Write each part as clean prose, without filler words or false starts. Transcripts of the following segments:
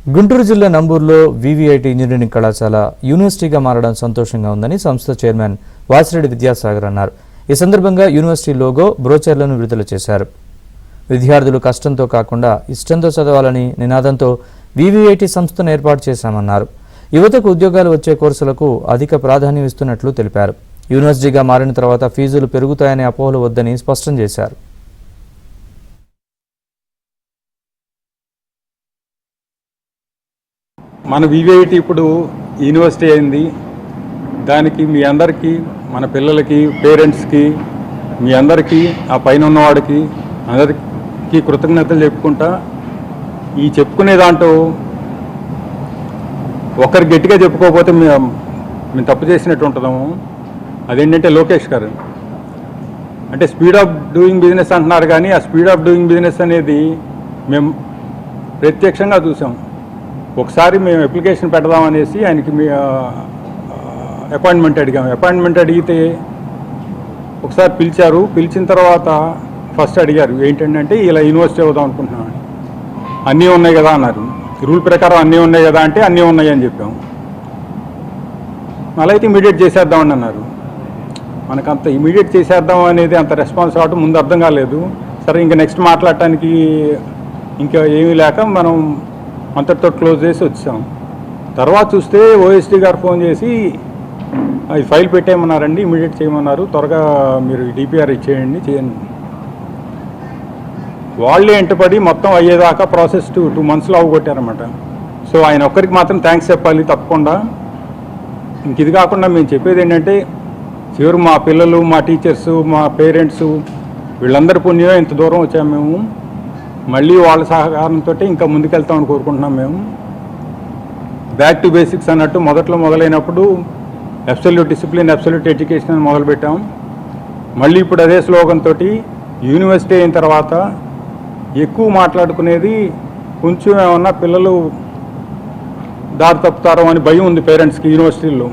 గుంటూరు జిల్లా నంబూరులో VVIT engineering కళాశాల యూనివర్సిటీగా మారడం సంతోషంగా ఉందని సంస్థ చైర్మన్ వాసిరెడ్డి విద్యాసాగర్ అన్నారు. ఈ సందర్భంగా యూనివర్సిటీ లోగో, బ్రోచర్లను విడుదల చేశారు. విద్యార్థులు కష్టంతో కాకుండా ఇష్టంతో చదవాలని నినాదంతో వివిఐటి సంస్థను ఏర్పాటు చేశామన్నారు. యువతకు ఉద్యోగాలు వచ్చే కోర్సులకు అధిక ప్రాధాన్యం ఇస్తున్నట్లు తెలిపారు. యూనివర్సిటీగా మారిన తర్వాత ఫీజులు పెరుగుతాయనే అపోహలు వద్దని స్పష్టం చేశారు. మన వివిఐటి ఇప్పుడు యూనివర్సిటీ అయింది. దానికి మీ అందరికీ, మన పిల్లలకి, పేరెంట్స్కి, మీ అందరికీ, ఆ పైన ఉన్నవాడికి అందరికీ కృతజ్ఞతలు చెప్పుకుంటా. ఈ చెప్పుకునే దాంట్లో ఒకరు గట్టిగా చెప్పుకోకపోతే మేము తప్పు చేసినట్టు ఉంటుందాము. అదేంటంటే లోకేష్ గారు అంటే స్పీడ్ ఆఫ్ డూయింగ్ బిజినెస్ అంటున్నారు, కానీ ఆ స్పీడ్ ఆఫ్ డూయింగ్ బిజినెస్ అనేది మేము ప్రత్యక్షంగా చూసాం. ఒకసారి మేము అప్లికేషన్ పెడదామనేసి ఆయనకి అపాయింట్మెంట్ అడిగాము. అపాయింట్మెంట్ అడిగితే ఒకసారి పిలిచారు. పిలిచిన తర్వాత ఫస్ట్ అడిగారు ఏంటంటే ఇలా యూనివర్సిటీ అవుదాం అనుకుంటున్నాను, అన్నీ ఉన్నాయి కదా అన్నారు. రూల్ ప్రకారం అన్నీ ఉన్నాయి కదా అంటే అన్నీ ఉన్నాయి అని చెప్పాము. అలా అయితే ఇమీడియట్ చేసేద్దామని అన్నారు. మనకంత ఇమీడియట్ చేసేద్దాం అనేది అంత రెస్పాన్స్ అవడం ముందు అర్థం కాలేదు. సరే ఇంకా నెక్స్ట్ మాట్లాడటానికి ఇంకా ఏమీ లేక మనం అంతటితో క్లోజ్ చేసి వచ్చాం. తర్వాత చూస్తే ఓఎస్డీ గారు ఫోన్ చేసి అది ఫైల్ పెట్టేయమన్నారండి, ఇమీడియట్ చేయమన్నారు, త్వరగా మీరు డిపిఆర్ ఇచ్చేయండి చేయండి. వాళ్ళే ఎంటపడి మొత్తం అయ్యేదాకా ప్రాసెస్ 2 monthsలో అవగొట్టారన్నమాట. సో ఆయన ఒక్కరికి మాత్రం థ్యాంక్స్ చెప్పాలి తప్పకుండా. ఇంక ఇది కాకుండా మేము చెప్పేది ఏంటంటే చివరి మా పిల్లలు, మా టీచర్స్, మా పేరెంట్స్ వీళ్ళందరి పుణ్యమే ఇంత దూరం వచ్చాము. మేము మళ్ళీ వాళ్ళ సహకారంతో ఇంకా ముందుకెళ్తామని కోరుకుంటున్నాం. మేము బ్యాక్ టు బేసిక్స్ అన్నట్టు మొదలైనప్పుడు అబ్సల్యూట్ డిసిప్లిన్, అబ్సల్యూట్ ఎడ్యుకేషన్ అని మొదలుపెట్టాం. మళ్ళీ ఇప్పుడు అదే స్లోగన్ తోటి యూనివర్సిటీ అయిన తర్వాత ఎక్కువ మాట్లాడుకునేది కొంచెం ఏమన్నా పిల్లలు దారి తప్పుతారో అని భయం ఉంది పేరెంట్స్కి. యూనివర్సిటీల్లో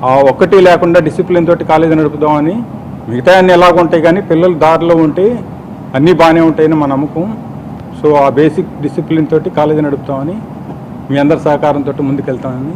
ఆ ఒక్కటి లేకుండా డిసిప్లిన్ తోటి కాలేజీ నడుపుదామని, మిగతా అన్నీ ఎలాగుంటాయి కానీ పిల్లలు దారిలో ఉంటే అన్నీ బాగానే ఉంటాయని మా నమ్మకం. సో ఆ బేసిక్ డిసిప్లిన్ తోటి కాలేజీ నడుపుతామని, మీ అందరి సహకారంతో ముందుకెళ్తామని